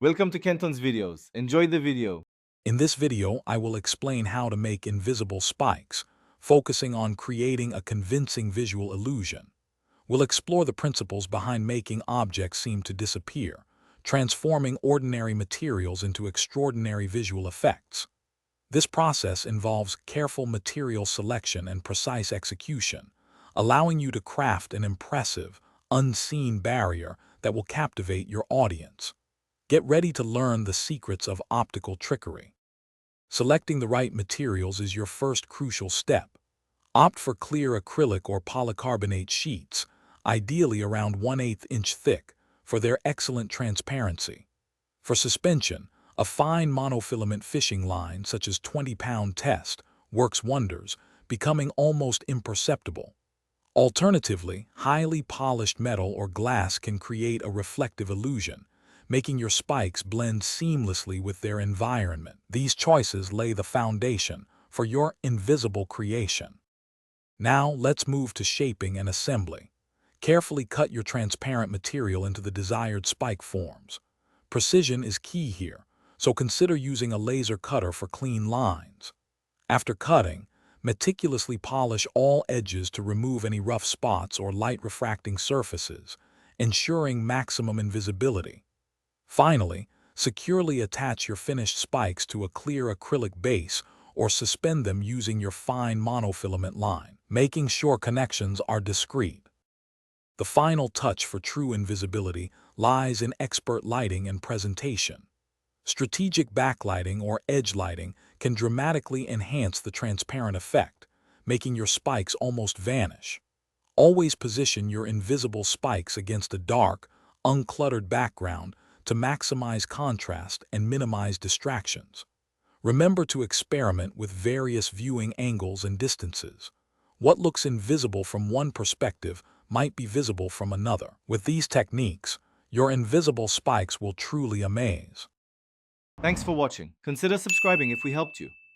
Welcome to Kenton's videos. Enjoy the video. In this video, I will explain how to make invisible spikes, focusing on creating a convincing visual illusion. We'll explore the principles behind making objects seem to disappear, transforming ordinary materials into extraordinary visual effects. This process involves careful material selection and precise execution, allowing you to craft an impressive, unseen barrier that will captivate your audience. Get ready to learn the secrets of optical trickery. Selecting the right materials is your first crucial step. Opt for clear acrylic or polycarbonate sheets, ideally around 1/8 inch thick, for their excellent transparency. For suspension, a fine monofilament fishing line such as 20-pound test works wonders, becoming almost imperceptible. Alternatively, highly polished metal or glass can create a reflective illusion, making your spikes blend seamlessly with their environment. These choices lay the foundation for your invisible creation. Now let's move to shaping and assembly. Carefully cut your transparent material into the desired spike forms. Precision is key here, so consider using a laser cutter for clean lines. After cutting, meticulously polish all edges to remove any rough spots or light refracting surfaces, ensuring maximum invisibility. Finally, securely attach your finished spikes to a clear acrylic base or suspend them using your fine monofilament line, making sure connections are discreet. The final touch for true invisibility lies in expert lighting and presentation. Strategic backlighting or edge lighting can dramatically enhance the transparent effect, making your spikes almost vanish. Always position your invisible spikes against a dark, uncluttered background to maximize contrast and minimize distractions. Remember to experiment with various viewing angles and distances. What looks invisible from one perspective might be visible from another. With these techniques, your invisible spikes will truly amaze. Thanks for watching. Consider subscribing if we helped you.